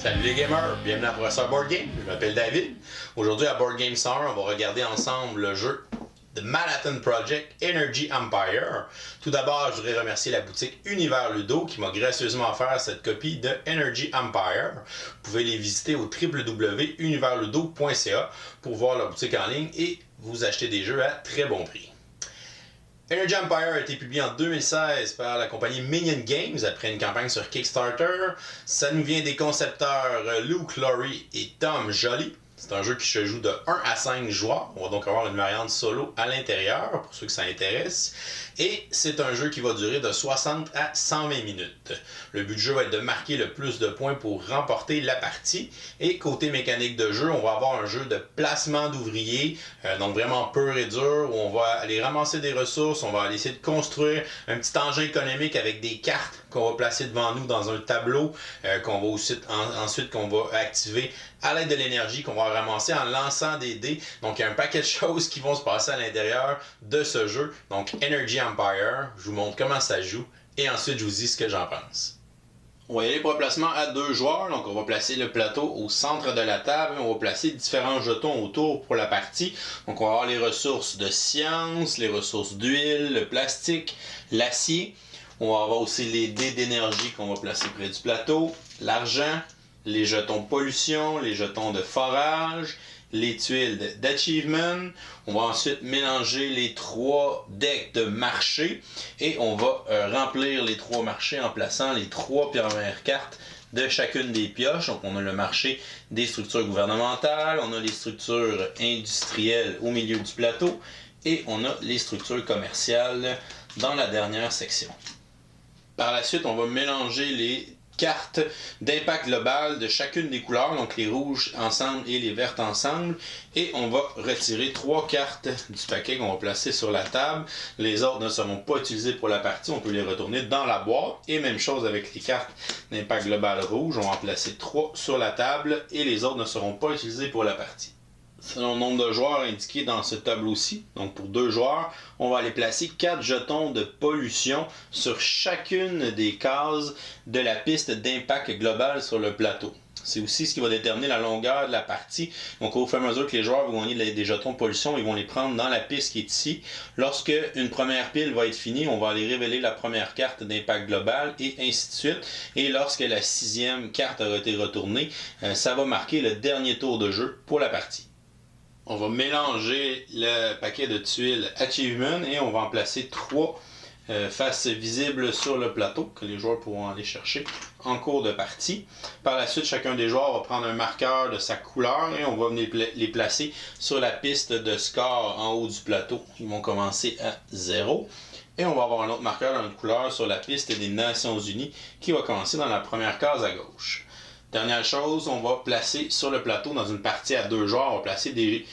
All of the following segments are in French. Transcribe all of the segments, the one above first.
Salut les gamers, bienvenue à Professeur Board Game, je m'appelle David. Aujourd'hui à Board Game Summer, on va regarder ensemble le jeu de Manhattan Project Energy Empire. Tout d'abord, je voudrais remercier la boutique Univers Ludo qui m'a gracieusement offert cette copie de Energy Empire. Vous pouvez les visiter au www.universludo.ca pour voir leur boutique en ligne et vous acheter des jeux à très bon prix. Energy Empire a été publié en 2016 par la compagnie Minion Games après une campagne sur Kickstarter. Ça nous vient des concepteurs Luke Laurie et Tom Joly. C'est un jeu qui se joue de 1 à 5 joueurs. On va donc avoir une variante solo à l'intérieur pour ceux que ça intéresse. Et c'est un jeu qui va durer de 60 à 120 minutes. Le but du jeu va être de marquer le plus de points pour remporter la partie. Et côté mécanique de jeu, on va avoir un jeu de placement d'ouvriers, donc vraiment pur et dur, où on va aller ramasser des ressources, on va aller essayer de construire un petit engin économique avec des cartes qu'on va placer devant nous dans un tableau, qu'on va ensuite qu'on va activer à l'aide de l'énergie qu'on va ramasser en lançant des dés. Donc il y a un paquet de choses qui vont se passer à l'intérieur de ce jeu. Donc Energy Empire, je vous montre comment ça joue et ensuite je vous dis ce que j'en pense. On va y aller pour un placement à 2 joueurs, donc on va placer le plateau au centre de la table, on va placer différents jetons autour pour la partie. Donc on va avoir les ressources de science, les ressources d'huile, le plastique, l'acier. On va avoir aussi les dés d'énergie qu'on va placer près du plateau, l'argent, les jetons de pollution, les jetons de forage, les tuiles d'achievement. On va ensuite mélanger les 3 decks de marché et on va remplir les 3 marchés en plaçant les 3 premières cartes de chacune des pioches. Donc on a le marché des structures gouvernementales, on a les structures industrielles au milieu du plateau et on a les structures commerciales dans la dernière section. Par la suite, on va mélanger les cartes d'impact global de chacune des couleurs, donc les rouges ensemble et les vertes ensemble, et on va retirer 3 cartes du paquet qu'on va placer sur la table. Les autres ne seront pas utilisées pour la partie, on peut les retourner dans la boîte, et même chose avec les cartes d'impact global rouge, on va en placer 3 sur la table, et les autres ne seront pas utilisées pour la partie. Selon le nombre de joueurs indiqué dans ce tableau-ci, donc pour 2 joueurs, on va aller placer 4 jetons de pollution sur chacune des cases de la piste d'impact global sur le plateau. C'est aussi ce qui va déterminer la longueur de la partie. Donc au fur et à mesure que les joueurs vont gagner des jetons de pollution, ils vont les prendre dans la piste qui est ici. Lorsque une première pile va être finie, on va aller révéler la première carte d'impact global et ainsi de suite. Et lorsque la 6e carte aura été retournée, ça va marquer le dernier tour de jeu pour la partie. On va mélanger le paquet de tuiles Achievement et on va en placer 3 faces visibles sur le plateau que les joueurs pourront aller chercher en cours de partie. Par la suite, chacun des joueurs va prendre un marqueur de sa couleur et on va venir les placer sur la piste de score en haut du plateau. Ils vont commencer à 0. Et on va avoir un autre marqueur d'une couleur sur la piste des Nations Unies qui va commencer dans la première case à gauche. Dernière chose, on va placer sur le plateau, dans une partie à 2 joueurs, on va placer des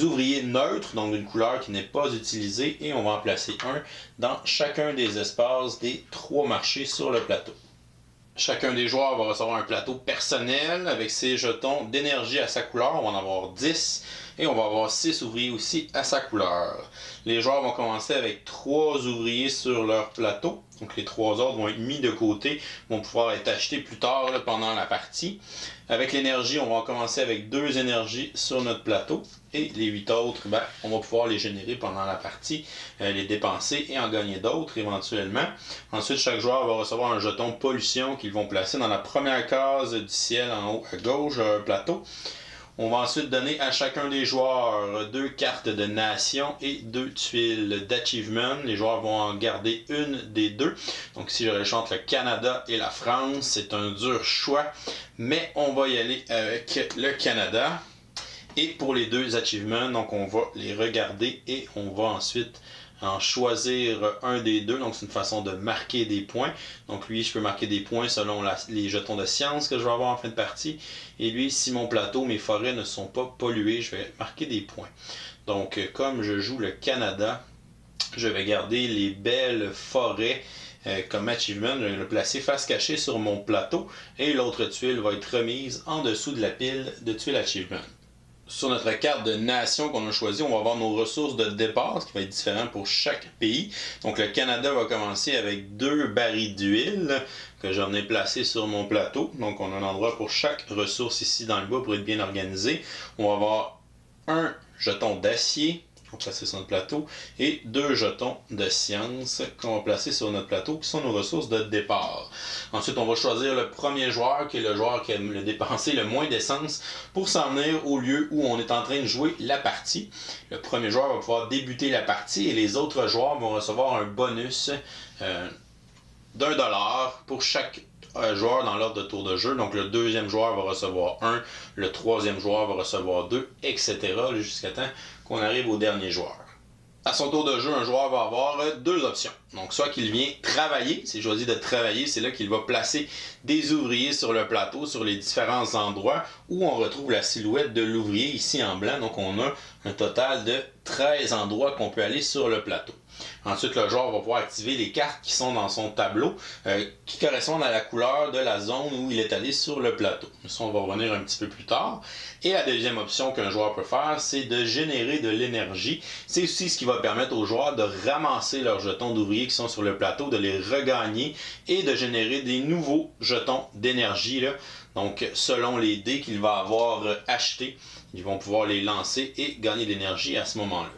ouvriers neutres, donc d'une couleur qui n'est pas utilisée, et on va en placer un dans chacun des espaces des 3 marchés sur le plateau. Chacun des joueurs va recevoir un plateau personnel avec ses jetons d'énergie à sa couleur. On va en avoir 10 et on va avoir 6 ouvriers aussi à sa couleur. Les joueurs vont commencer avec 3 ouvriers sur leur plateau. Donc les 3 autres vont être mis de côté, vont pouvoir être achetés plus tard pendant la partie. Avec l'énergie, on va commencer avec 2 énergies sur notre plateau. Et les 8 autres, on va pouvoir les générer pendant la partie, les dépenser et en gagner d'autres éventuellement. Ensuite, chaque joueur va recevoir un jeton pollution qu'ils vont placer dans la première case du ciel en haut à gauche du plateau. On va ensuite donner à chacun des joueurs 2 cartes de nation et 2 tuiles d'achievement. Les joueurs vont en garder une des 2. Donc ici, je réchante le Canada et la France. C'est un dur choix, mais on va y aller avec le Canada. Et pour les 2 achievements, donc on va les regarder et on va ensuite en choisir un des 2. Donc c'est une façon de marquer des points. Donc lui, je peux marquer des points selon les jetons de science que je vais avoir en fin de partie. Et lui, si mon plateau, mes forêts ne sont pas polluées, je vais marquer des points. Donc comme je joue le Canada, je vais garder les belles forêts comme achievement, je vais le placer face cachée sur mon plateau. Et l'autre tuile va être remise en dessous de la pile de tuiles achievement. Sur notre carte de nation qu'on a choisie, on va avoir nos ressources de départ, ce qui va être différent pour chaque pays. Donc le Canada va commencer avec 2 barils d'huile que j'en ai placés sur mon plateau. Donc on a un endroit pour chaque ressource ici dans le bas pour être bien organisé. On va avoir un jeton d'acier qu'on va placer sur notre plateau et 2 jetons de science qu'on va placer sur notre plateau qui sont nos ressources de départ. Ensuite, on va choisir le premier joueur qui est le joueur qui a dépensé le moins d'essence pour s'en venir au lieu où on est en train de jouer la partie. Le premier joueur va pouvoir débuter la partie et les autres joueurs vont recevoir un bonus d'$1 pour chaque joueur dans l'ordre de tour de jeu. Donc le deuxième joueur va recevoir 1, le troisième joueur va recevoir 2, etc. jusqu'à temps qu'on arrive au dernier joueur. À son tour de jeu, un joueur va avoir 2 options. Donc soit qu'il vient travailler, s'il choisit de travailler, c'est là qu'il va placer des ouvriers sur le plateau, sur les différents endroits où on retrouve la silhouette de l'ouvrier ici en blanc. Donc on a un total de 13 endroits qu'on peut aller sur le plateau. Ensuite, le joueur va pouvoir activer les cartes qui sont dans son tableau, qui correspondent à la couleur de la zone où il est allé sur le plateau. Ça, on va revenir un petit peu plus tard. Et la deuxième option qu'un joueur peut faire, c'est de générer de l'énergie. C'est aussi ce qui va permettre aux joueurs de ramasser leurs jetons d'ouvriers qui sont sur le plateau, de les regagner et de générer des nouveaux jetons d'énergie. Donc, selon les dés qu'il va avoir achetés, ils vont pouvoir les lancer et gagner de l'énergie à ce moment-là.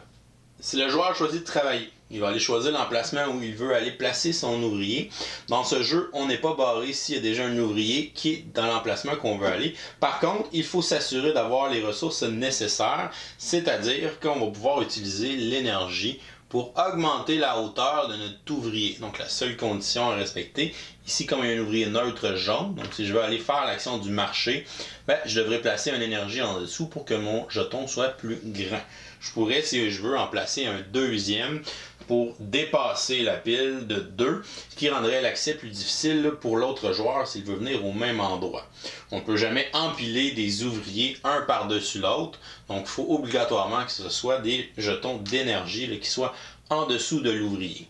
Si le joueur choisit de travailler, il va aller choisir l'emplacement où il veut aller placer son ouvrier. Dans ce jeu, on n'est pas barré s'il y a déjà un ouvrier qui est dans l'emplacement qu'on veut aller. Par contre, il faut s'assurer d'avoir les ressources nécessaires, c'est-à-dire qu'on va pouvoir utiliser l'énergie pour augmenter la hauteur de notre ouvrier. Donc la seule condition à respecter, ici comme il y a un ouvrier neutre jaune, donc si je veux aller faire l'action du marché, je devrais placer une énergie en dessous pour que mon jeton soit plus grand. Je pourrais, si je veux, en placer un deuxième pour dépasser la pile de 2, ce qui rendrait l'accès plus difficile pour l'autre joueur s'il veut venir au même endroit. On ne peut jamais empiler des ouvriers un par-dessus l'autre, donc il faut obligatoirement que ce soit des jetons d'énergie qui soient en dessous de l'ouvrier.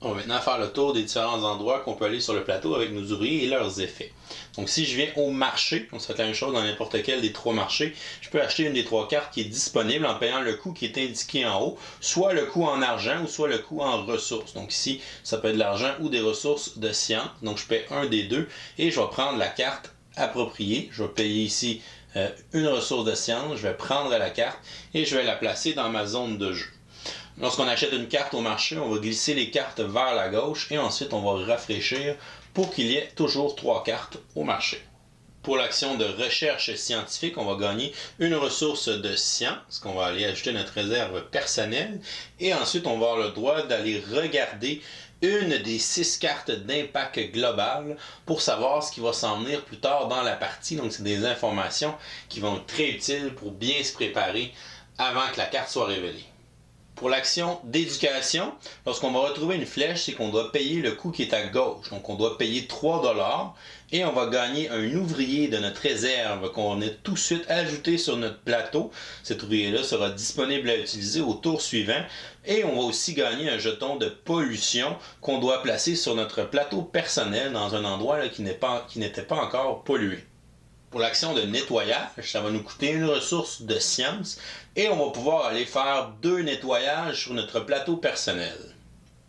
On va maintenant faire le tour des différents endroits qu'on peut aller sur le plateau avec nos ouvriers et leurs effets. Donc si je viens au marché, donc ça va être la même chose dans n'importe quel des 3 marchés, je peux acheter une des 3 cartes qui est disponible en payant le coût qui est indiqué en haut, soit le coût en argent ou soit le coût en ressources. Donc ici, ça peut être de l'argent ou des ressources de science. Donc je paie un des deux et je vais prendre la carte appropriée. Je vais payer ici une ressource de science, je vais prendre la carte et je vais la placer dans ma zone de jeu. Lorsqu'on achète une carte au marché, on va glisser les cartes vers la gauche et ensuite on va rafraîchir pour qu'il y ait toujours 3 cartes au marché. Pour l'action de recherche scientifique, on va gagner une ressource de science qu'on va aller ajouter à notre réserve personnelle et ensuite on va avoir le droit d'aller regarder une des 6 cartes d'impact global pour savoir ce qui va s'en venir plus tard dans la partie. Donc c'est des informations qui vont être très utiles pour bien se préparer avant que la carte soit révélée. Pour l'action d'éducation, lorsqu'on va retrouver une flèche, c'est qu'on doit payer le coût qui est à gauche. Donc on doit payer 3$ et on va gagner un ouvrier de notre réserve qu'on a tout de suite ajouté sur notre plateau. Cet ouvrier-là sera disponible à utiliser au tour suivant. Et on va aussi gagner un jeton de pollution qu'on doit placer sur notre plateau personnel dans un endroit qui n'était pas encore pollué. Pour l'action de nettoyage, ça va nous coûter une ressource de science et on va pouvoir aller faire 2 nettoyages sur notre plateau personnel.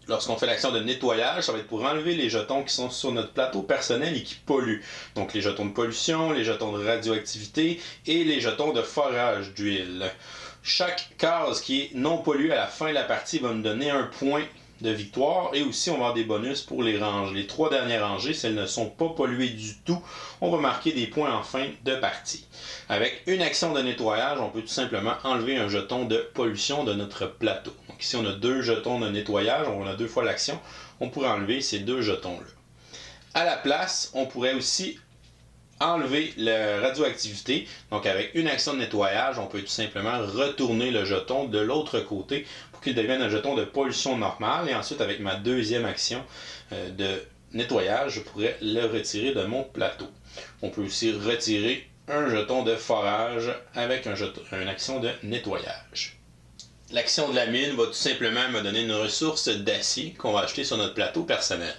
Lorsqu'on fait l'action de nettoyage, ça va être pour enlever les jetons qui sont sur notre plateau personnel et qui polluent. Donc les jetons de pollution, les jetons de radioactivité et les jetons de forage d'huile. Chaque case qui est non polluée à la fin de la partie va nous donner un point de victoire et aussi on va avoir des bonus pour les rangées. Les 3 dernières rangées, si elles ne sont pas polluées du tout, on va marquer des points en fin de partie. Avec une action de nettoyage, on peut tout simplement enlever un jeton de pollution de notre plateau. Donc ici on a 2 jetons de nettoyage, on a 2 fois l'action, on pourrait enlever ces 2 jetons-là. À la place, on pourrait aussi enlever la radioactivité. Donc avec une action de nettoyage, on peut tout simplement retourner le jeton de l'autre côté pour qu'il devienne un jeton de pollution normale. Et ensuite, avec ma deuxième action de nettoyage, je pourrais le retirer de mon plateau. On peut aussi retirer un jeton de forage avec une action de nettoyage. L'action de la mine va tout simplement me donner une ressource d'acier qu'on va acheter sur notre plateau personnel.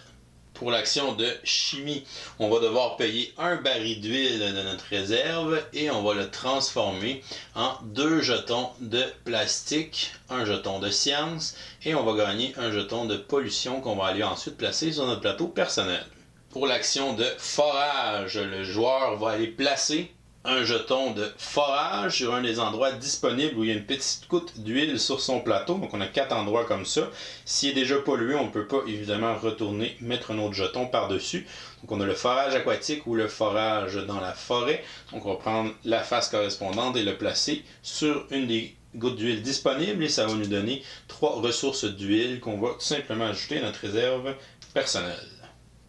Pour l'action de chimie, on va devoir payer un baril d'huile de notre réserve et on va le transformer en 2 jetons de plastique, un jeton de science et on va gagner un jeton de pollution qu'on va aller ensuite placer sur notre plateau personnel. Pour l'action de forage, le joueur va aller placer un jeton de forage sur un des endroits disponibles où il y a une petite goutte d'huile sur son plateau. Donc on a 4 endroits comme ça. S'il est déjà pollué, on ne peut pas évidemment retourner mettre un autre jeton par-dessus. Donc on a le forage aquatique ou le forage dans la forêt. Donc on va prendre la face correspondante et le placer sur une des gouttes d'huile disponibles et ça va nous donner 3 ressources d'huile qu'on va tout simplement ajouter à notre réserve personnelle.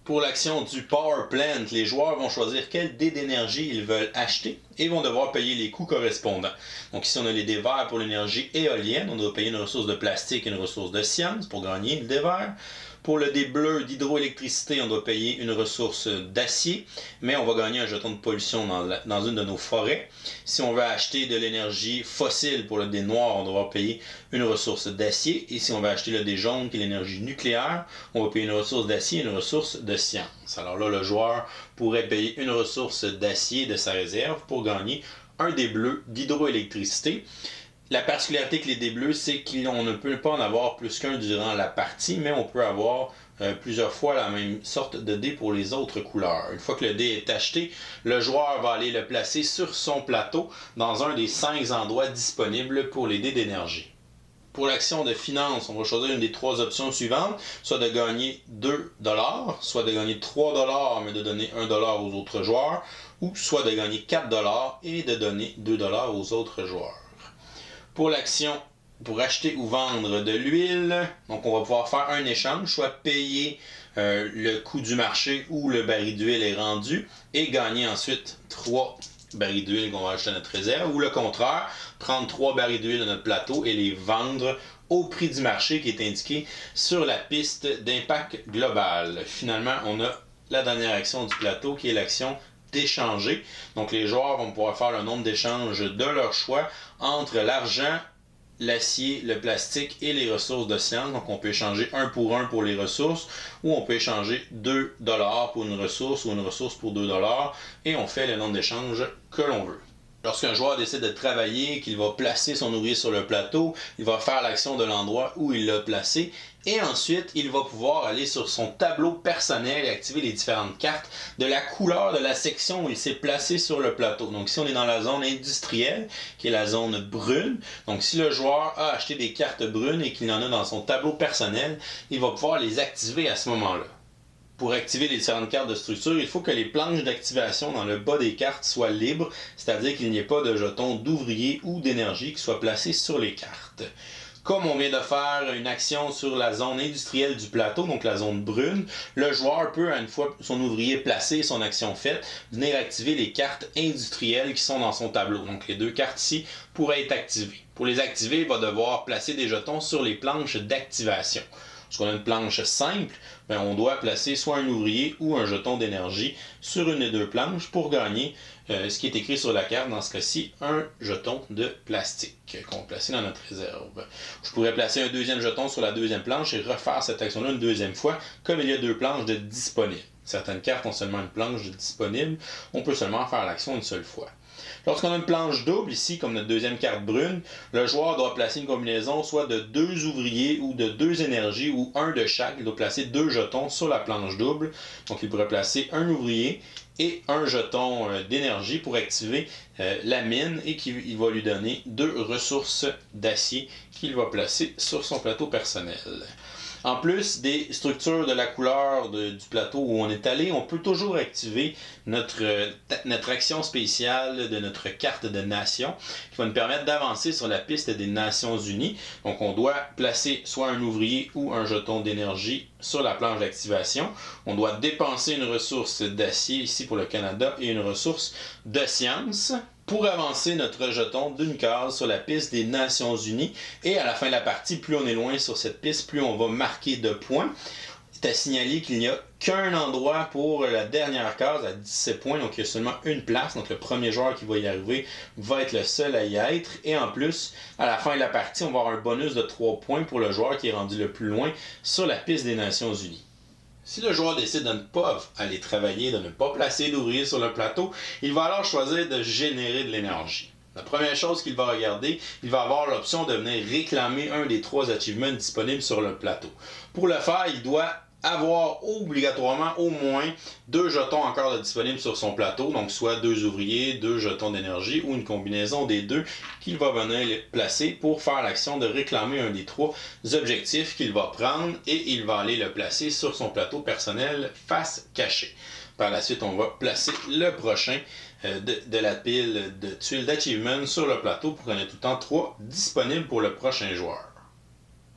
Pour l'action du Power Plant, les joueurs vont choisir quel dé d'énergie ils veulent acheter et vont devoir payer les coûts correspondants. Donc ici on a les dés verts pour l'énergie éolienne, on doit payer une ressource de plastique et une ressource de science pour gagner le dé vert. Pour le dé bleu d'hydroélectricité, on doit payer une ressource d'acier, mais on va gagner un jeton de pollution dans une de nos forêts. Si on veut acheter de l'énergie fossile pour le dé noir, on doit payer une ressource d'acier. Et si on veut acheter le dé jaune, qui est l'énergie nucléaire, on va payer une ressource d'acier et une ressource de science. Alors là, le joueur pourrait payer une ressource d'acier de sa réserve pour gagner un dé bleu d'hydroélectricité. La particularité que les dés bleus, c'est qu'on ne peut pas en avoir plus qu'un durant la partie, mais on peut avoir plusieurs fois la même sorte de dé pour les autres couleurs. Une fois que le dé est acheté, le joueur va aller le placer sur son plateau dans un des 5 endroits disponibles pour les dés d'énergie. Pour l'action de finance, on va choisir une des 3 options suivantes, soit de gagner 2 $, soit de gagner 3 $ mais de donner 1 $ aux autres joueurs, ou soit de gagner 4 $ et de donner 2 $ aux autres joueurs. Pour l'action pour acheter ou vendre de l'huile, donc on va pouvoir faire un échange, soit payer le coût du marché où le baril d'huile est rendu et gagner ensuite 3 barils d'huile qu'on va acheter à notre réserve, ou le contraire, prendre 3 barils d'huile de notre plateau et les vendre au prix du marché qui est indiqué sur la piste d'impact global. Finalement, on a la dernière action du plateau qui est l'action d'échanger. Donc les joueurs vont pouvoir faire le nombre d'échanges de leur choix entre l'argent, l'acier, le plastique et les ressources de science. Donc on peut échanger 1 pour les ressources ou on peut échanger 2 $ pour une ressource ou une ressource pour 2 $ et on fait le nombre d'échanges que l'on veut. Lorsqu'un joueur décide de travailler, qu'il va placer son ouvrier sur le plateau, il va faire l'action de l'endroit où il l'a placé et ensuite il va pouvoir aller sur son tableau personnel et activer les différentes cartes de la couleur de la section où il s'est placé sur le plateau. Donc ici on est dans la zone industrielle qui est la zone brune. Donc si le joueur a acheté des cartes brunes et qu'il en a dans son tableau personnel, il va pouvoir les activer à ce moment-là. Pour activer les différentes cartes de structure, il faut que les planches d'activation dans le bas des cartes soient libres, c'est-à-dire qu'il n'y ait pas de jetons d'ouvrier ou d'énergie qui soient placés sur les cartes. Comme on vient de faire une action sur la zone industrielle du plateau, donc la zone brune, le joueur peut, une fois son ouvrier placé et son action faite, venir activer les cartes industrielles qui sont dans son tableau. Donc les 2 cartes ici pourraient être activées. Pour les activer, il va devoir placer des jetons sur les planches d'activation. Lorsqu'on a une planche simple, on doit placer soit un ouvrier ou un jeton d'énergie sur une des 2 planches pour gagner ce qui est écrit sur la carte, dans ce cas-ci, un jeton de plastique qu'on va placer dans notre réserve. Je pourrais placer un deuxième jeton sur la deuxième planche et refaire cette action-là une deuxième fois, comme il y a 2 planches de disponibles. Certaines cartes ont seulement une planche de disponible, on peut seulement faire l'action une seule fois. Lorsqu'on a une planche double, ici, comme notre deuxième carte brune, le joueur doit placer une combinaison soit de 2 ouvriers ou de 2 énergies ou un de chaque. Il doit placer 2 jetons sur la planche double. Donc il pourrait placer un ouvrier et un jeton d'énergie pour activer la mine et il va lui donner 2 ressources d'acier qu'il va placer sur son plateau personnel. En plus des structures de la couleur du plateau où on est allé, on peut toujours activer notre action spéciale de notre carte de nation qui va nous permettre d'avancer sur la piste des Nations Unies. Donc on doit placer soit un ouvrier ou un jeton d'énergie sur la planche d'activation. On doit dépenser une ressource d'acier ici pour le Canada et une ressource de science pour avancer notre jeton d'une case sur la piste des Nations Unies. Et à la fin de la partie, plus on est loin sur cette piste, plus on va marquer de points. C'est à signaler qu'il n'y a qu'un endroit pour la dernière case à 17 points, donc il y a seulement une place. Donc le premier joueur qui va y arriver va être le seul à y être. Et en plus, à la fin de la partie, on va avoir un bonus de 3 points pour le joueur qui est rendu le plus loin sur la piste des Nations Unies. Si le joueur décide de ne pas aller travailler, de ne pas placer d'ouvriers sur le plateau, il va alors choisir de générer de l'énergie. La première chose qu'il va regarder, il va avoir l'option de venir réclamer un des 3 achievements disponibles sur le plateau. Pour le faire, il doit avoir obligatoirement au moins 2 jetons encore de disponibles sur son plateau, donc soit 2 ouvriers, 2 jetons d'énergie ou une combinaison des deux qu'il va venir les placer pour faire l'action de réclamer un des 3 objectifs qu'il va prendre et il va aller le placer sur son plateau personnel face cachée. Par la suite, on va placer le prochain de la pile de tuiles d'achievement sur le plateau pour qu'on ait tout le temps 3 disponibles pour le prochain joueur.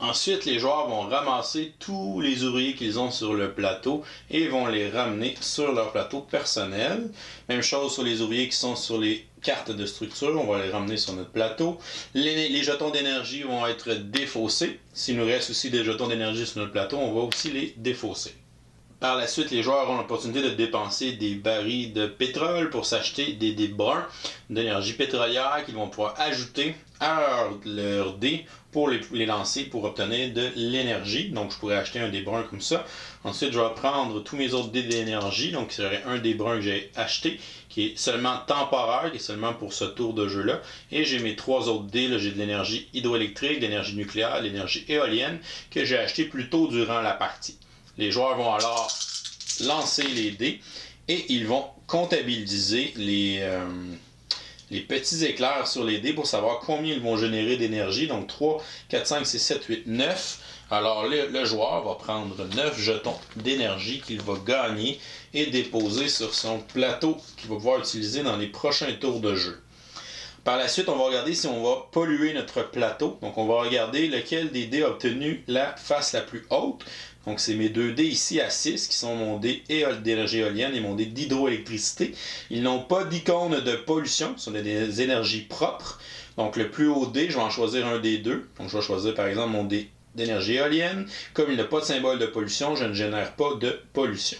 Ensuite, les joueurs vont ramasser tous les ouvriers qu'ils ont sur le plateau et vont les ramener sur leur plateau personnel. Même chose sur les ouvriers qui sont sur les cartes de structure, on va les ramener sur notre plateau. Les jetons d'énergie vont être défaussés. S'il nous reste aussi des jetons d'énergie sur notre plateau, on va aussi les défausser. Par la suite, les joueurs ont l'opportunité de dépenser des barils de pétrole pour s'acheter des dés bruns d'énergie pétrolière qu'ils vont pouvoir ajouter à leur dé pour les lancer pour obtenir de l'énergie. Donc, je pourrais acheter un dé brun comme ça. Ensuite, je vais prendre tous mes autres dés d'énergie. Donc, il y aurait un dé brun que j'ai acheté qui est seulement temporaire, qui est seulement pour ce tour de jeu-là. Et j'ai mes 3 autres dés. Là, j'ai de l'énergie hydroélectrique, de l'énergie nucléaire, de l'énergie éolienne que j'ai acheté plus tôt durant la partie. Les joueurs vont alors lancer les dés et ils vont comptabiliser les petits éclairs sur les dés pour savoir combien ils vont générer d'énergie. Donc 3, 4, 5, 6, 7, 8, 9. Alors le joueur va prendre 9 jetons d'énergie qu'il va gagner et déposer sur son plateau qu'il va pouvoir utiliser dans les prochains tours de jeu. Par la suite, on va regarder si on va polluer notre plateau. Donc, on va regarder lequel des dés a obtenu la face la plus haute. Donc, c'est mes 2 dés ici à 6 qui sont mon dé d'énergie éolienne et mon dé d'hydroélectricité. Ils n'ont pas d'icône de pollution, ce sont des énergies propres. Donc, le plus haut dé, je vais en choisir un des deux. Donc, je vais choisir par exemple mon dé d'énergie éolienne. Comme il n'a pas de symbole de pollution, je ne génère pas de pollution.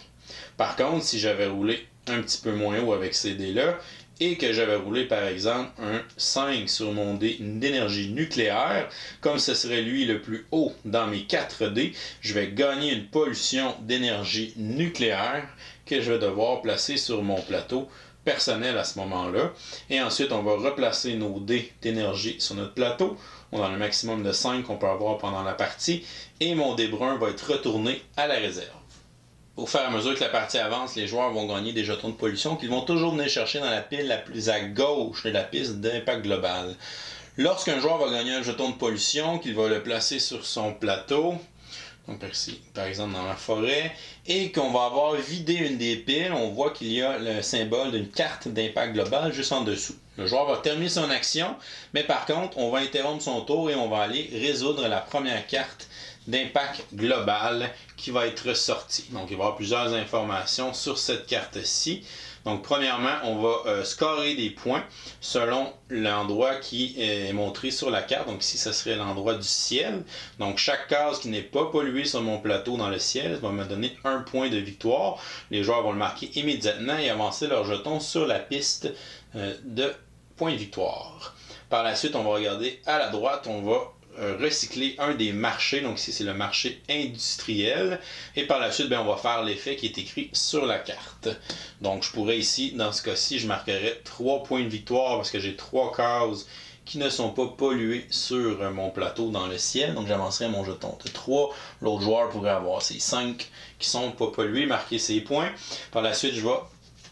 Par contre, si j'avais roulé un petit peu moins haut avec ces dés-là, et que j'avais roulé par exemple un 5 sur mon dé d'énergie nucléaire, comme ce serait lui le plus haut dans mes 4 dés, je vais gagner une pollution d'énergie nucléaire que je vais devoir placer sur mon plateau personnel à ce moment-là. Et ensuite, on va replacer nos dés d'énergie sur notre plateau. On a le maximum de 5 qu'on peut avoir pendant la partie. Et mon dé brun va être retourné à la réserve. Au fur et à mesure que la partie avance, les joueurs vont gagner des jetons de pollution qu'ils vont toujours venir chercher dans la pile la plus à gauche de la piste d'impact global. Lorsqu'un joueur va gagner un jeton de pollution, qu'il va le placer sur son plateau, donc ici, par exemple dans la forêt, et qu'on va avoir vidé une des piles, on voit qu'il y a le symbole d'une carte d'impact global juste en dessous. Le joueur va terminer son action, mais par contre, on va interrompre son tour et on va aller résoudre la première carte d'impact global qui va être sortie. Donc, il va y avoir plusieurs informations sur cette carte-ci. Donc, premièrement, on va scorer des points selon l'endroit qui est montré sur la carte. Donc, ici, ce serait l'endroit du ciel. Donc, chaque case qui n'est pas polluée sur mon plateau dans le ciel va me donner 1 point de victoire. Les joueurs vont le marquer immédiatement et avancer leur jeton sur la piste de points de victoire. Par la suite, on va regarder à la droite, on va recycler un des marchés. Donc ici, c'est le marché industriel. Et par la suite, on va faire l'effet qui est écrit sur la carte. Donc, je pourrais ici, dans ce cas-ci, je marquerais 3 points de victoire parce que j'ai 3 cases qui ne sont pas polluées sur mon plateau dans le ciel. Donc, j'avancerai mon jeton de 3. L'autre joueur pourrait avoir ces 5 qui sont pas pollués, marquer ses points. Par la suite, je vais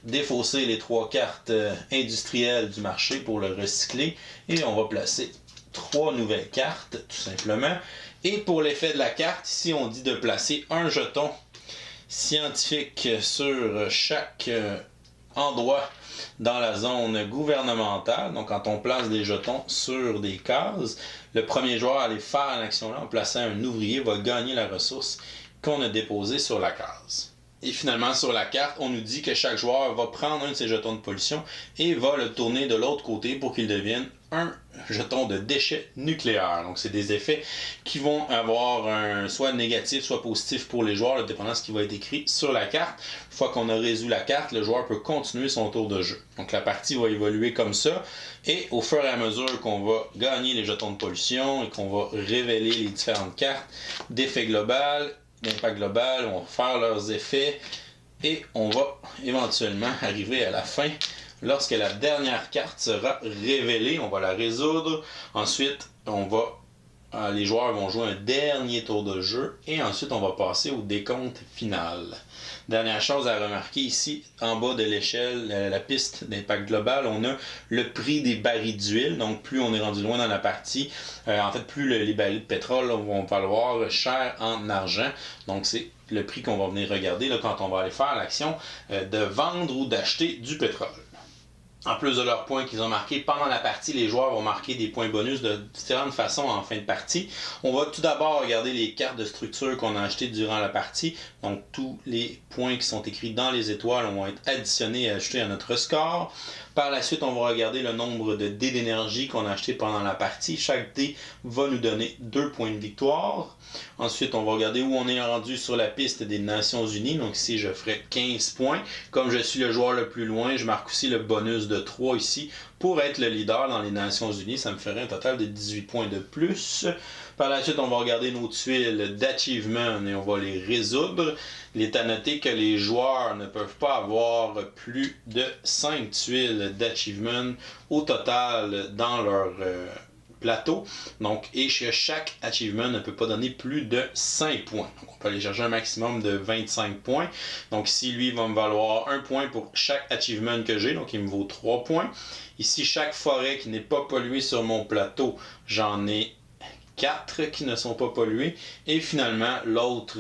défausser les 3 cartes industrielles du marché pour le recycler. Et on va placer 3 nouvelles cartes, tout simplement. Et pour l'effet de la carte, ici, on dit de placer un jeton scientifique sur chaque endroit dans la zone gouvernementale. Donc, quand on place des jetons sur des cases, le premier joueur à aller faire l'action-là en plaçant un ouvrier va gagner la ressource qu'on a déposée sur la case. Et finalement, sur la carte, on nous dit que chaque joueur va prendre un de ses jetons de pollution et va le tourner de l'autre côté pour qu'il devienne un jeton de déchet nucléaire. Donc, c'est des effets qui vont avoir un soit négatif, soit positif pour les joueurs, dépendant de ce qui va être écrit sur la carte. Une fois qu'on a résolu la carte, le joueur peut continuer son tour de jeu. Donc, la partie va évoluer comme ça. Et au fur et à mesure qu'on va gagner les jetons de pollution et qu'on va révéler les différentes cartes d'effet global, d'impact global vont faire leurs effets et on va éventuellement arriver à la fin. Lorsque la dernière carte sera révélée, on va la résoudre. Ensuite, les joueurs vont jouer un dernier tour de jeu et ensuite on va passer au décompte final. Dernière chose à remarquer ici, en bas de l'échelle, la piste d'impact global, on a le prix des barils d'huile. Donc plus on est rendu loin dans la partie, en fait plus les barils de pétrole là, vont valoir cher en argent. Donc c'est le prix qu'on va venir regarder là, quand on va aller faire l'action de vendre ou d'acheter du pétrole. En plus de leurs points qu'ils ont marqués pendant la partie, les joueurs vont marquer des points bonus de différentes façons en fin de partie. On va tout d'abord regarder les cartes de structure qu'on a achetées durant la partie. Donc tous les points qui sont écrits dans les étoiles vont être additionnés et ajoutés à notre score. Par la suite, on va regarder le nombre de dés d'énergie qu'on a acheté pendant la partie. Chaque dé va nous donner 2 points de victoire. Ensuite, on va regarder où on est rendu sur la piste des Nations Unies. Donc ici, je ferai 15 points. Comme je suis le joueur le plus loin, je marque aussi le bonus de 3 ici pour être le leader dans les Nations Unies. Ça me ferait un total de 18 points de plus. Par la suite, on va regarder nos tuiles d'achievement et on va les résoudre. Il est à noter que les joueurs ne peuvent pas avoir plus de 5 tuiles d'achievement au total dans leur plateau. Donc, et chaque achievement ne peut pas donner plus de 5 points. Donc, on peut aller chercher un maximum de 25 points. Donc, ici, lui, il va me valoir 1 point pour chaque achievement que j'ai. Donc, il me vaut 3 points. Ici, chaque forêt qui n'est pas polluée sur mon plateau, j'en ai 4 qui ne sont pas pollués. Et finalement, l'autre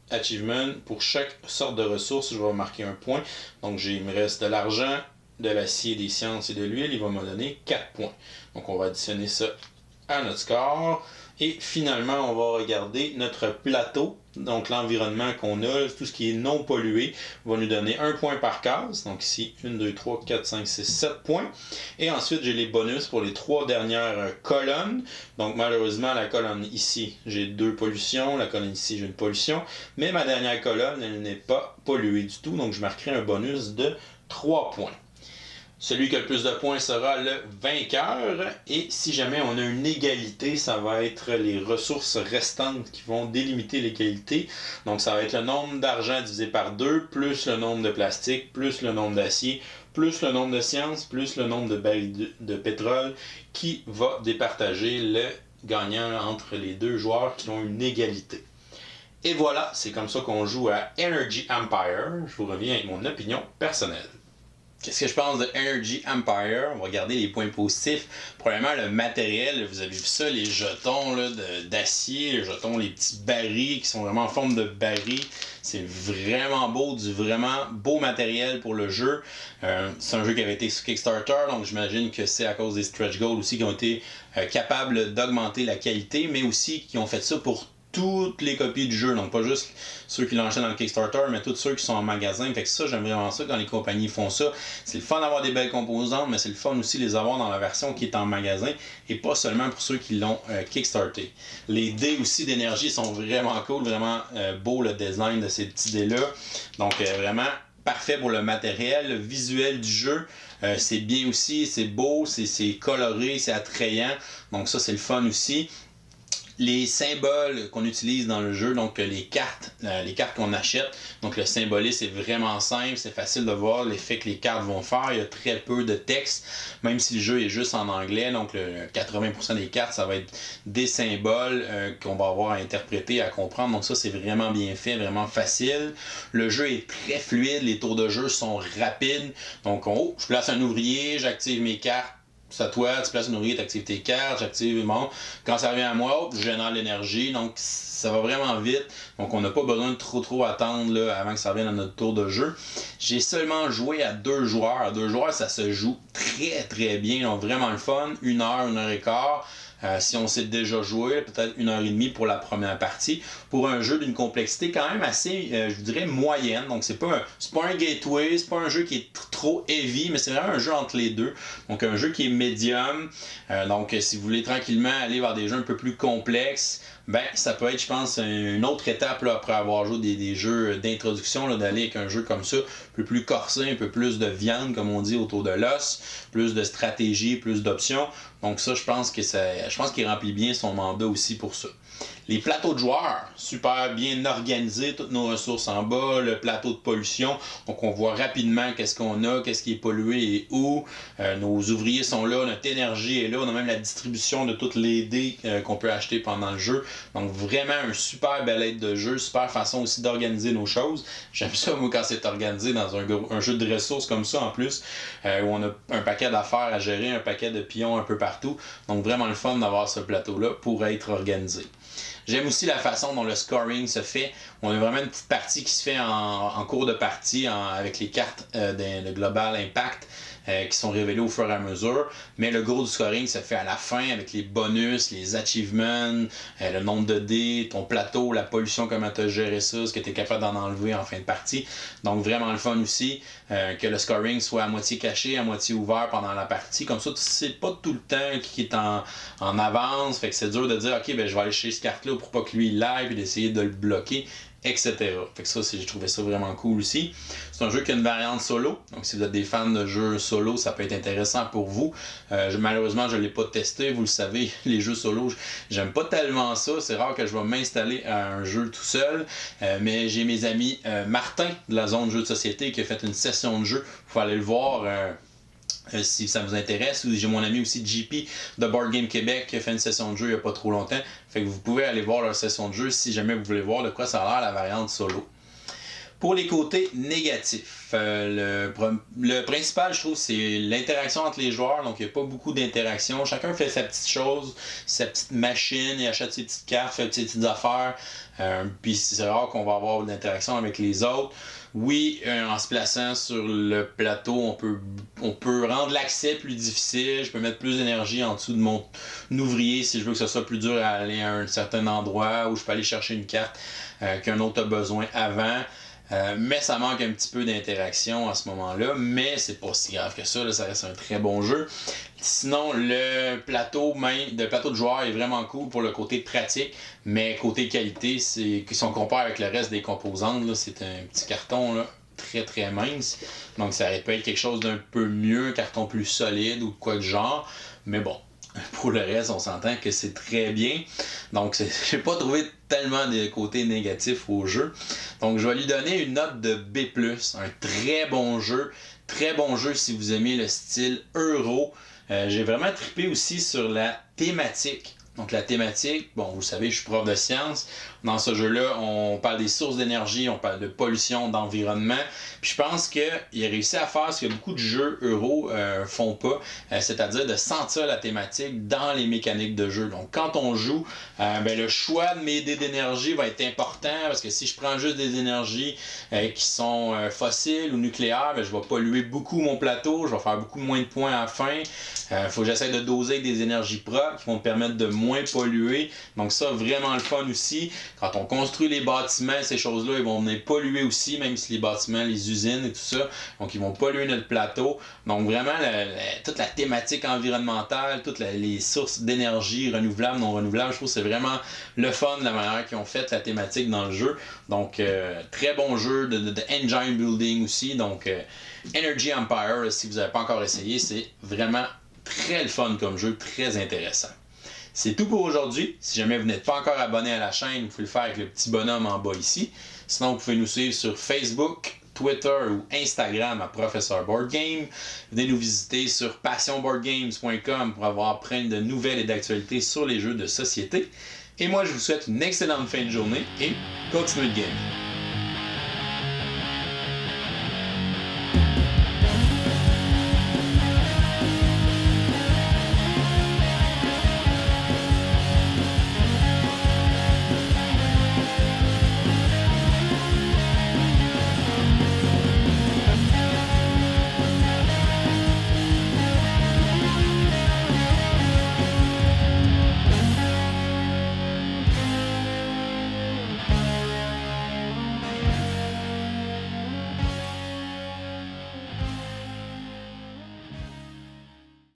achievement, pour chaque sorte de ressource, je vais marquer 1 point. Donc, il me reste de l'argent, de l'acier, des sciences et de l'huile. Il va me donner 4 points. Donc, on va additionner ça à notre score. Et finalement, on va regarder notre plateau. Donc, l'environnement qu'on a, tout ce qui est non pollué, va nous donner 1 point par case. Donc, ici, 1, 2, 3, 4, 5, 6, 7 points. Et ensuite, j'ai les bonus pour les 3 dernières colonnes. Donc, malheureusement, la colonne ici, j'ai 2 pollutions. La colonne ici, j'ai une pollution. Mais ma dernière colonne, elle n'est pas polluée du tout. Donc, je marquerai un bonus de 3 points. Celui qui a le plus de points sera le vainqueur. Et si jamais on a une égalité, ça va être les ressources restantes qui vont délimiter l'égalité. Donc ça va être le nombre d'argent divisé par 2, plus le nombre de plastique, plus le nombre d'acier, plus le nombre de sciences, plus le nombre de barils de pétrole qui va départager le gagnant entre les deux joueurs qui ont une égalité. Et voilà, c'est comme ça qu'on joue à Energy Empire. Je vous reviens avec mon opinion personnelle. Qu'est-ce que je pense de Energy Empire? On va regarder les points positifs. Premièrement, le matériel, vous avez vu ça, les jetons d'acier, les jetons, les petits barils qui sont vraiment en forme de barils. C'est vraiment beau, du vraiment beau matériel pour le jeu. C'est un jeu qui avait été sur Kickstarter, donc j'imagine que c'est à cause des stretch goals aussi qui ont été capables d'augmenter la qualité, mais aussi qui ont fait ça pour toutes les copies du jeu, donc pas juste ceux qui l'enchaînent dans le Kickstarter, mais tous ceux qui sont en magasin. Fait que ça, j'aime vraiment ça quand les compagnies font ça. C'est le fun d'avoir des belles composantes, mais c'est le fun aussi de les avoir dans la version qui est en magasin et pas seulement pour ceux qui l'ont kickstarté. Les dés aussi d'énergie sont vraiment cool, vraiment beau le design de ces petits dés-là. Donc vraiment parfait pour le matériel, le visuel du jeu. C'est bien aussi, c'est beau, c'est coloré, c'est attrayant. Donc ça, c'est le fun aussi. Les symboles qu'on utilise dans le jeu, donc les cartes qu'on achète, donc le symbolisme est vraiment simple, c'est facile de voir l'effet que les cartes vont faire, il y a très peu de texte, même si le jeu est juste en anglais, donc 80% des cartes, ça va être des symboles qu'on va avoir à interpréter, à comprendre, donc ça c'est vraiment bien fait, vraiment facile. Le jeu est très fluide, les tours de jeu sont rapides, donc je place un ouvrier, j'active mes cartes, c'est à toi, tu places un ouvrier, tu actives tes cartes, j'active, bon, quand ça revient à moi, je génère l'énergie, donc ça va vraiment vite, donc on n'a pas besoin de trop attendre là, avant que ça revienne à notre tour de jeu. J'ai seulement joué à 2 joueurs, à 2 joueurs ça se joue très bien, donc vraiment le fun, 1 heure et quart. Si on sait déjà jouer, peut-être 1h30 pour la première partie, pour un jeu d'une complexité quand même assez, je dirais, moyenne. Donc c'est pas un gateway, c'est pas un jeu qui est trop heavy, mais c'est vraiment un jeu entre les deux. Donc un jeu qui est médium. Donc si vous voulez tranquillement aller vers des jeux un peu plus complexes, ben ça peut être, je pense, une autre étape là, après avoir joué des jeux d'introduction, d'aller avec un jeu comme ça, un peu plus corsé, un peu plus de viande, comme on dit, autour de l'os, plus de stratégie, plus d'options. Donc ça, je pense qu'il remplit bien son mandat aussi pour ça. Les plateaux de joueurs, super bien organisés, toutes nos ressources en bas, le plateau de pollution, donc on voit rapidement qu'est-ce qu'on a, qu'est-ce qui est pollué et où. Nos ouvriers sont là, notre énergie est là, on a même la distribution de toutes les dés qu'on peut acheter pendant le jeu. Donc vraiment un super bel aide de jeu, super façon aussi d'organiser nos choses. J'aime ça moi quand c'est organisé dans un jeu de ressources comme ça en plus, où on a un paquet d'affaires à gérer, un paquet de pions un peu partout. Donc vraiment le fun d'avoir ce plateau-là pour être organisé. J'aime aussi la façon dont le scoring se fait. On a vraiment une petite partie qui se fait en cours de partie avec les cartes de Global Impact qui sont révélées au fur et à mesure. Mais le gros du scoring se fait à la fin avec les bonus, les achievements, le nombre de dés, ton plateau, la pollution, comment tu as géré ça, ce que tu es capable d'en enlever en fin de partie. Donc vraiment le fun aussi que le scoring soit à moitié caché, à moitié ouvert pendant la partie. Comme ça, tu sais pas tout le temps qui est en avance. Fait que c'est dur de dire ok, ben je vais aller chercher cette carte-là pour pas que lui il l'aille et d'essayer de le bloquer, etc. Fait que ça, j'ai trouvé ça vraiment cool aussi. C'est un jeu qui a une variante solo, donc si vous êtes des fans de jeux solo, ça peut être intéressant pour vous. Malheureusement, je ne l'ai pas testé, vous le savez, les jeux solo, j'aime pas tellement ça. C'est rare que je vais m'installer à un jeu tout seul, mais j'ai mes amis Martin de la zone jeux de société qui a fait une session de jeu. Vous pouvez aller le voir. Si ça vous intéresse, ou j'ai mon ami aussi JP de Board Game Québec qui a fait une session de jeu il n'y a pas trop longtemps. Fait que vous pouvez aller voir leur session de jeu si jamais vous voulez voir de quoi ça a l'air la variante solo. Pour les côtés négatifs, le principal, je trouve, c'est l'interaction entre les joueurs. Donc, il n'y a pas beaucoup d'interaction. Chacun fait sa petite chose, sa petite machine, il achète ses petites cartes, fait ses petites affaires. Puis, c'est rare qu'on va avoir de l'interaction avec les autres. Oui, en se plaçant sur le plateau, on peut rendre l'accès plus difficile. Je peux mettre plus d'énergie en dessous de mon ouvrier si je veux que ce soit plus dur à aller à un certain endroit où je peux aller chercher une carte qu'un autre a besoin avant. Mais ça manque un petit peu d'interaction à ce moment-là, mais c'est pas si grave que ça, là, ça reste un très bon jeu. Sinon, le plateau de joueurs est vraiment cool pour le côté pratique, mais côté qualité, si on compare avec le reste des composantes, c'est un petit carton là, très très mince, donc ça aurait pu être quelque chose d'un peu mieux, un carton plus solide ou quoi de genre, mais bon. Pour le reste, on s'entend que c'est très bien. Donc, j'ai pas trouvé tellement de côtés négatifs au jeu. Donc, je vais lui donner une note de B+. Un très bon jeu. Très bon jeu si vous aimez le style euro. J'ai vraiment trippé aussi sur la thématique. Donc, la thématique, bon, vous savez, je suis prof de sciences. Dans ce jeu-là, on parle des sources d'énergie, on parle de pollution, d'environnement. Puis je pense qu'il a réussi à faire ce que beaucoup de jeux euro font pas, c'est-à-dire de sentir la thématique dans les mécaniques de jeu. Donc quand on joue, le choix de mes dés d'énergie va être important parce que si je prends juste des énergies qui sont fossiles ou nucléaires, je vais polluer beaucoup mon plateau, je vais faire beaucoup moins de points à la fin. Faut que j'essaie de doser avec des énergies propres qui vont me permettre de moins polluer. Donc ça, vraiment le fun aussi. Quand on construit les bâtiments, ces choses-là, ils vont venir polluer aussi, même si les bâtiments, les usines et tout ça, donc ils vont polluer notre plateau. Donc vraiment, toute la thématique environnementale, toutes les sources d'énergie renouvelables, non renouvelables, je trouve que c'est vraiment le fun de la manière qu'ils ont fait la thématique dans le jeu. Donc très bon jeu de engine building aussi. Donc Energy Empire, si vous n'avez pas encore essayé, c'est vraiment très le fun comme jeu, très intéressant. C'est tout pour aujourd'hui. Si jamais vous n'êtes pas encore abonné à la chaîne, vous pouvez le faire avec le petit bonhomme en bas ici. Sinon, vous pouvez nous suivre sur Facebook, Twitter ou Instagram à Professeur Board Game. Venez nous visiter sur passionboardgames.com pour avoir plein de nouvelles et d'actualités sur les jeux de société. Et moi, je vous souhaite une excellente fin de journée et continuez de gamer.